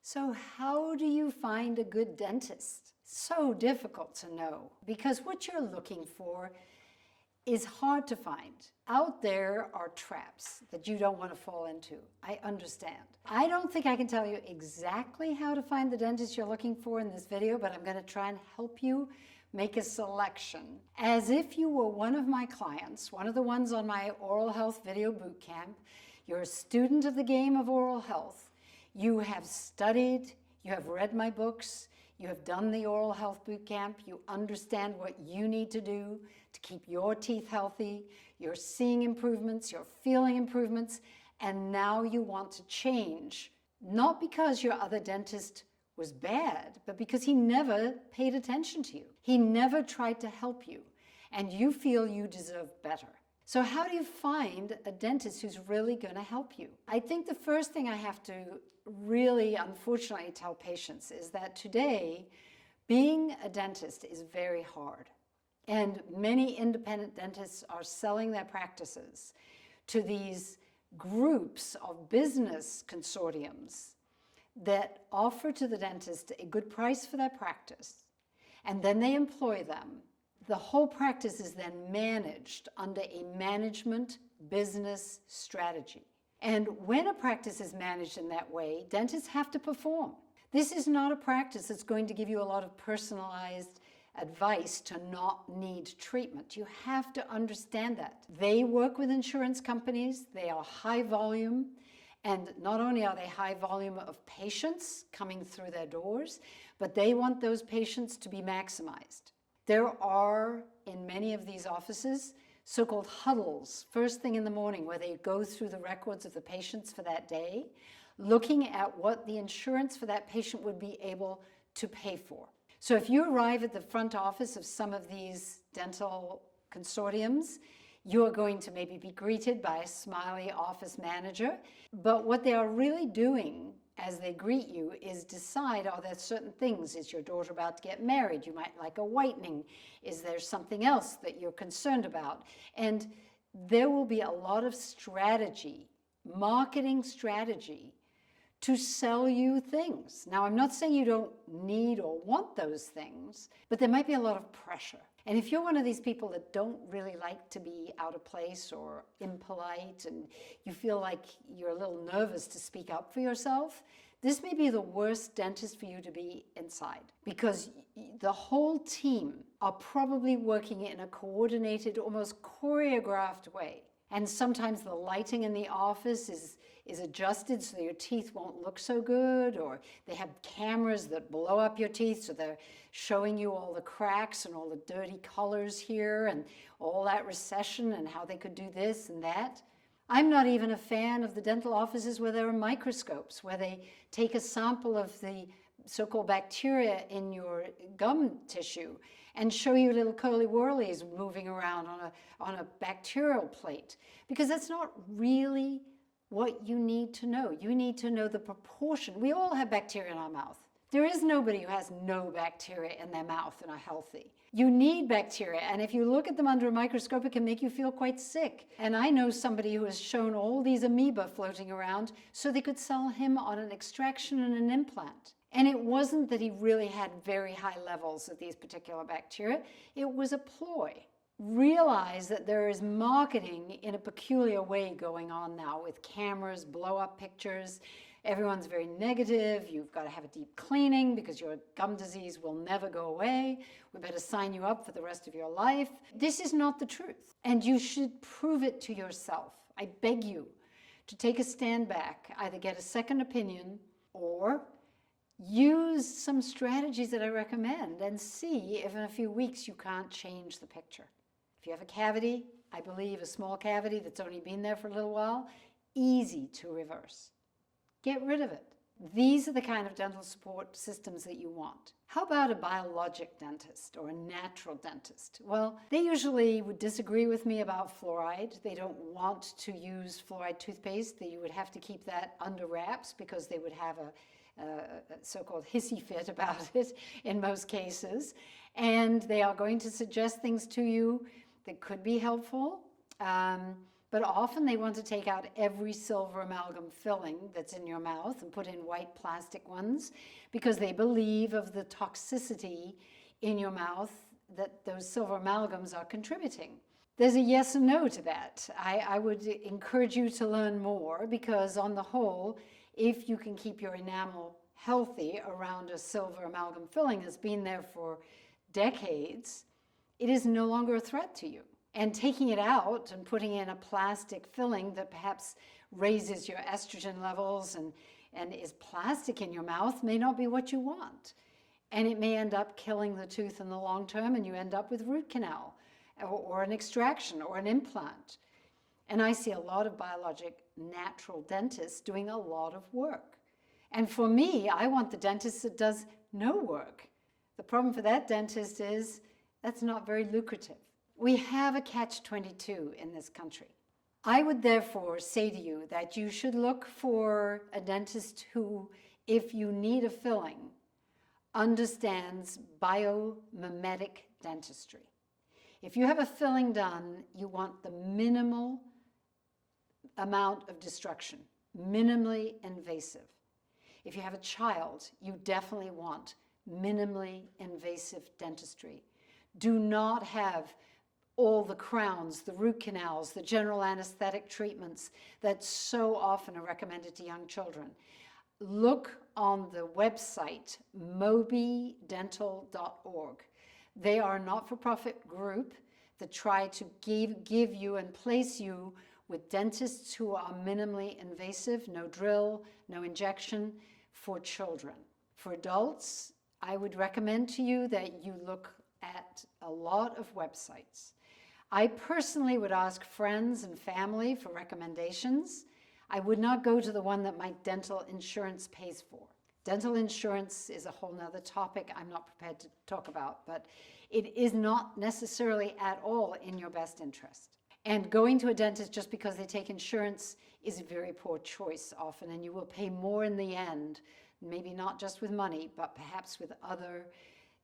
So how do you find a good dentist? So difficult to know because what you're looking for is hard to find. Out there are traps that you don't want to fall into. I understand. I don't think I can tell you exactly how to find the dentist you're looking for in this video, but I'm going to try and help you make a selection as if you were one of my clients, one of the ones on my oral health video boot camp. You're a student of the game of oral health. You have studied, you have read my books, you have done the oral health boot camp, you understand what you need to do to keep your teeth healthy, you're seeing improvements, you're feeling improvements, and now you want to change, not because your other dentist was bad, but because he never paid attention to you. He never tried to help you, and you feel you deserve better. So how do you find a dentist who's really going to help you? I think the first thing I have to really, unfortunately, tell patients is that today, being a dentist is very hard. And many independent dentists are selling their practices to these groups of business consortiums that offer to the dentist a good price for their practice, and then they employ them. The whole practice is then managed under a management business strategy. And when a practice is managed in that way, dentists have to perform. This is not a practice that's going to give you a lot of personalized advice to not need treatment. You have to understand that. They work with insurance companies, they are high volume, and not only are they high volume of patients coming through their doors, but they want those patients to be maximized. There are, in many of these offices, so-called huddles, first thing in the morning, where they go through the records of the patients for that day, looking at what the insurance for that patient would be able to pay for. So if you arrive at the front office of some of these dental consortiums, you are going to maybe be greeted by a smiley office manager. But what they are really doing as they greet you is decide, are there certain things? Is your daughter about to get married? You might like a whitening. Is there something else that you're concerned about? And there will be a lot of strategy, marketing strategy, to sell you things. Now, I'm not saying you don't need or want those things, but there might be a lot of pressure. And if you're one of these people that don't really like to be out of place or impolite, and you feel like you're a little nervous to speak up for yourself, this may be the worst dentist for you to be inside, because the whole team are probably working in a coordinated, almost choreographed way. And sometimes the lighting in the office is adjusted so that your teeth won't look so good, or they have cameras that blow up your teeth so they're showing you all the cracks and all the dirty colors here and all that recession and how they could do this and that. I'm not even a fan of the dental offices where there are microscopes, where they take a sample of the so-called bacteria in your gum tissue and show you little curly-whirlies moving around on a bacterial plate, because that's not really what you need to know. You need to know the proportion. We all have bacteria in our mouth. There is nobody who has no bacteria in their mouth and are healthy. You need bacteria, and if you look at them under a microscope, it can make you feel quite sick. And I know somebody who has shown all these amoeba floating around so they could sell him on an extraction and an implant. And it wasn't that he really had very high levels of these particular bacteria. It was a ploy. Realize that there is marketing in a peculiar way going on now with cameras, blow-up pictures. Everyone's very negative. You've got to have a deep cleaning because your gum disease will never go away. We better sign you up for the rest of your life. This is not the truth, and you should prove it to yourself. I beg you to take a stand back, either get a second opinion or use some strategies that I recommend and see if in a few weeks you can't change the picture. If you have a cavity, I believe a small cavity that's only been there for a little while, easy to reverse. Get rid of it. These are the kind of dental support systems that you want. How about a biologic dentist or a natural dentist? Well, they usually would disagree with me about fluoride. They don't want to use fluoride toothpaste. You would have to keep that under wraps because they would have a so-called hissy fit about it in most cases. And they are going to suggest things to you that could be helpful. But often they want to take out every silver amalgam filling that's in your mouth and put in white plastic ones because they believe of the toxicity in your mouth that those silver amalgams are contributing. There's a yes and no to that. I would encourage you to learn more because on the whole, if you can keep your enamel healthy around a silver amalgam filling that's been there for decades, it is no longer a threat to you. And taking it out and putting in a plastic filling that perhaps raises your estrogen levels and is plastic in your mouth may not be what you want. And it may end up killing the tooth in the long term and you end up with root canal or an extraction or an implant. And I see a lot of biologic natural dentists doing a lot of work. And for me, I want the dentist that does no work. The problem for that dentist is that's not very lucrative. We have a catch-22 in this country. I would therefore say to you that you should look for a dentist who, if you need a filling, understands biomimetic dentistry. If you have a filling done, you want the minimal amount of destruction, minimally invasive. If you have a child, you definitely want minimally invasive dentistry. Do not have all the crowns, the root canals, the general anesthetic treatments that so often are recommended to young children. Look on the website mobydental.org. They are a not-for-profit group that try to give you and place you with dentists who are minimally invasive, no drill, no injection, for children. For adults, I would recommend to you that you look at a lot of websites. I personally would ask friends and family for recommendations. I would not go to the one that my dental insurance pays for. Dental insurance is a whole nother topic I'm not prepared to talk about, but it is not necessarily at all in your best interest. And going to a dentist just because they take insurance is a very poor choice often, and you will pay more in the end, maybe not just with money, but perhaps with other,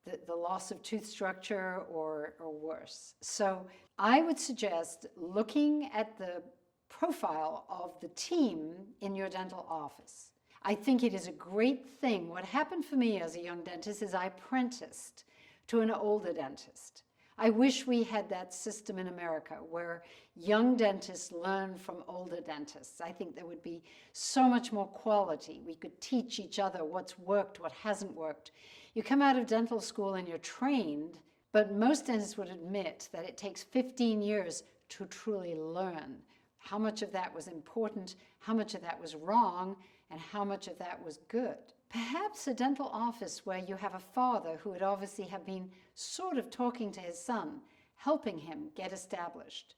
the loss of tooth structure or worse. So I would suggest looking at the profile of the team in your dental office. I think it is a great thing. What happened for me as a young dentist is I apprenticed to an older dentist. I wish we had that system in America where young dentists learn from older dentists. I think there would be so much more quality. We could teach each other what's worked, what hasn't worked. You come out of dental school and you're trained, but most dentists would admit that it takes 15 years to truly learn how much of that was important, how much of that was wrong, and how much of that was good. Perhaps a dental office where you have a father who would obviously have been sort of talking to his son, helping him get established.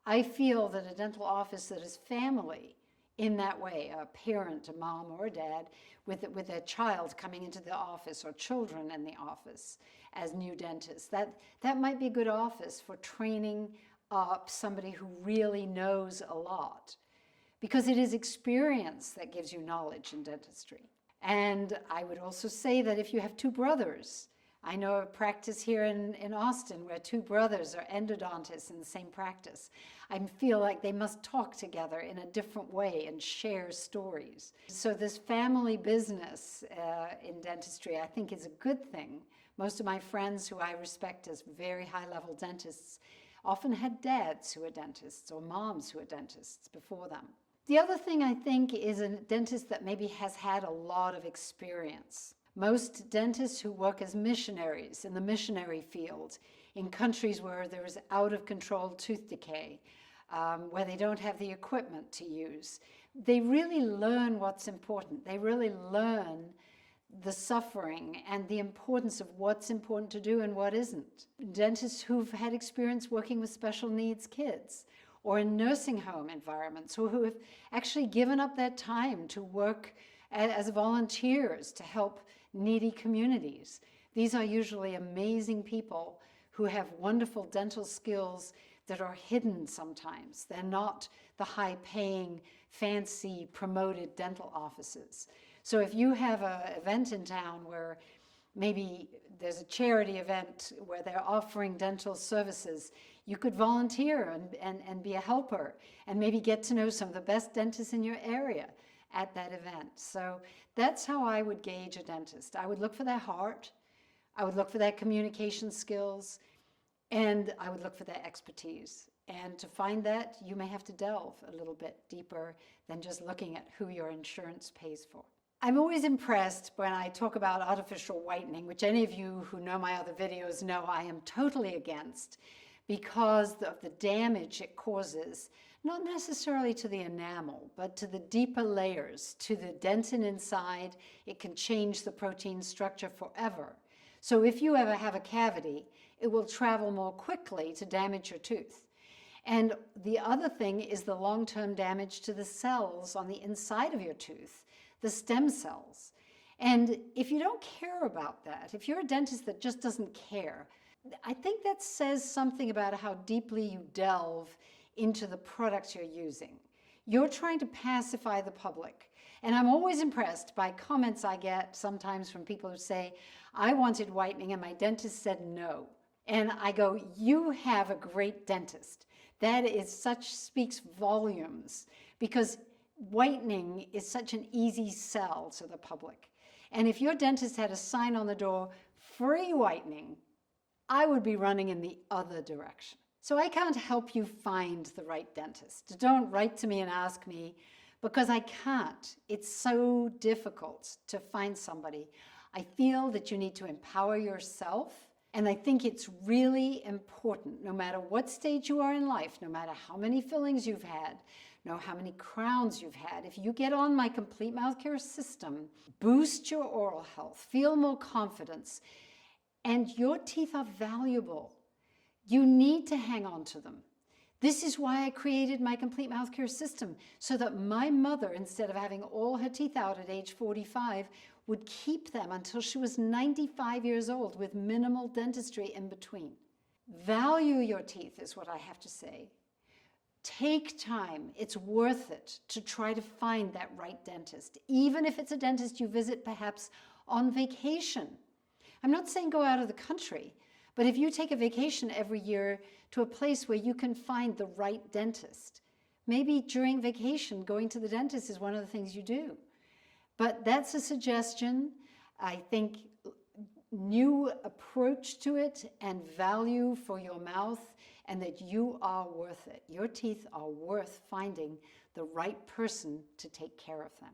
I feel that a dental office that is family in that way, a parent, a mom or a dad, with their child coming into the office or children in the office as new dentists, that might be a good office for training up somebody who really knows a lot, because it is experience that gives you knowledge in dentistry. And I would also say that if you have two brothers, I know a practice here in Austin where two brothers are endodontists in the same practice. I feel like they must talk together in a different way and share stories. So this family business in dentistry, I think, is a good thing. Most of my friends who I respect as very high-level dentists often had dads who were dentists or moms who were dentists before them. The other thing I think is a dentist that maybe has had a lot of experience. Most dentists who work as missionaries in the missionary field in countries where there is out-of-control tooth decay, where they don't have the equipment to use, they really learn what's important. They really learn the suffering and the importance of what's important to do and what isn't. Dentists who've had experience working with special needs kids or in nursing home environments, or who have actually given up their time to work as volunteers to help needy communities. These are usually amazing people who have wonderful dental skills that are hidden sometimes. They're not the high-paying, fancy, promoted dental offices. So if you have an event in town where maybe there's a charity event where they're offering dental services, You could volunteer and be a helper and maybe get to know some of the best dentists in your area at that event. So that's how I would gauge a dentist. I would look for their heart, I would look for their communication skills, and I would look for their expertise. And to find that, you may have to delve a little bit deeper than just looking at who your insurance pays for. I'm always impressed when I talk about artificial whitening, which any of you who know my other videos know I am totally against, because of the damage it causes, not necessarily to the enamel, but to the deeper layers, to the dentin inside. It can change the protein structure forever. So if you ever have a cavity, it will travel more quickly to damage your tooth. And the other thing is the long-term damage to the cells on the inside of your tooth, the stem cells. And if you don't care about that, if you're a dentist that just doesn't care, I think that says something about how deeply you delve into the products you're using. You're trying to pacify the public. And I'm always impressed by comments I get sometimes from people who say, I wanted whitening and my dentist said no. And I go, you have a great dentist. That speaks volumes, because whitening is such an easy sell to the public. And if your dentist had a sign on the door, free whitening, I would be running in the other direction. So I can't help you find the right dentist. Don't write to me and ask me, because I can't. It's so difficult to find somebody. I feel that you need to empower yourself, and I think it's really important, no matter what stage you are in life, no matter how many fillings you've had, know how many crowns you've had. If you get on my complete mouth care system, boost your oral health, feel more confidence, and your teeth are valuable. You need to hang on to them. This is why I created my complete mouth care system, so that my mother, instead of having all her teeth out at age 45, would keep them until she was 95 years old with minimal dentistry in between. Value your teeth is what I have to say. Take time. It's worth it to try to find that right dentist, even if it's a dentist you visit perhaps on vacation. I'm not saying go out of the country, but if you take a vacation every year to a place where you can find the right dentist, maybe during vacation going to the dentist is one of the things you do. But that's a suggestion. I think new approach to it and value for your mouth, and that you are worth it. Your teeth are worth finding the right person to take care of them.